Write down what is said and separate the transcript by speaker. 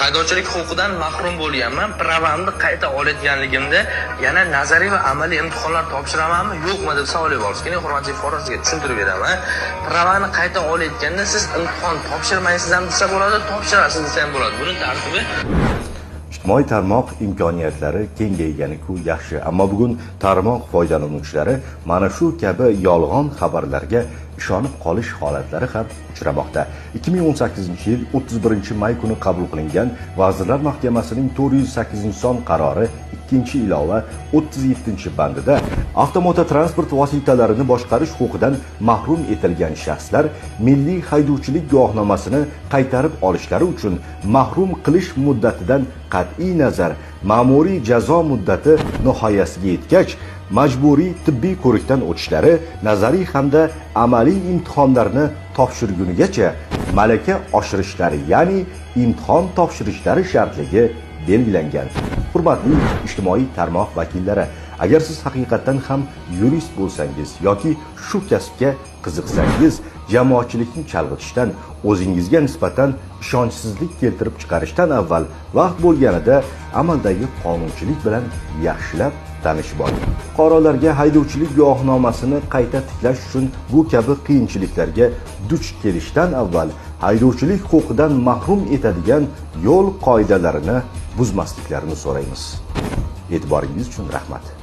Speaker 1: Haydovchilik huquqidan mahrum bo'lganman. Pravamni qayta olayotganligimda yana nazariy va amaliy imtihonlar topshiramanmi, yo'qmi deb savol yuborsiz. Keling, hurmatli fuqarolarga tushuntirib beraman. Pravani qayta olayotganda siz imtihon topshirmaysiz ham desa bo'ladi, topshirasiz desa ham bo'ladi. Buning tartibi
Speaker 2: ijtimoiy tarmoq imkoniyatlari kengaygani-ku yaxshi, ammo bugun tarmoq foydalanuvchilari mana shu kabi yolg'on xabarlarga ishonib qolish holatlari ham uchramoqda. 2018-yil 31-may kuni qabul qilingan Vazirlar Mahkamasining 408-son qarori 2-ilova 37-bandida avtomototransport vositalarini boshqarish huquqidan mahrum etilgan shaxslar milliy haydovchilik guvohnomasini qaytarib olishlari uchun mahrum qilish muddatidan qat'iy nazar ma'muriy jazo muddati nihoyasiga yetgach majburiy tibbiy ko'rikdan o'tishlari, nazariy hamda amaliy imtihonlarni topshirgunigacha malaka oshirishlari, ya'ni imtihon topshirishlari shartligi belgilangan. Hurmatli ijtimoiy tarmoq vakillari, agar siz haqiqatan ham yurist bo'lsangiz yoki shu kasbga qiziqsangiz, jamoatchilikni chalg'itishdan, o'zingizga nisbatan ishonchsizlik keltirib chiqarishdan avval vaqt bo'lganida amaldagi qonunchilik bilan yaxshilab tanishib oling. Fuqarolarga haydovchilik guvohnomasini qayta tiklash uchun bu kabi qiyinchiliklarga duch kelishdan avval haydovchilik huquqidan mahrum etadigan yo'l qoidalarini buzmasliklarini so'raymiz. E'tiboringiz uchun rahmat.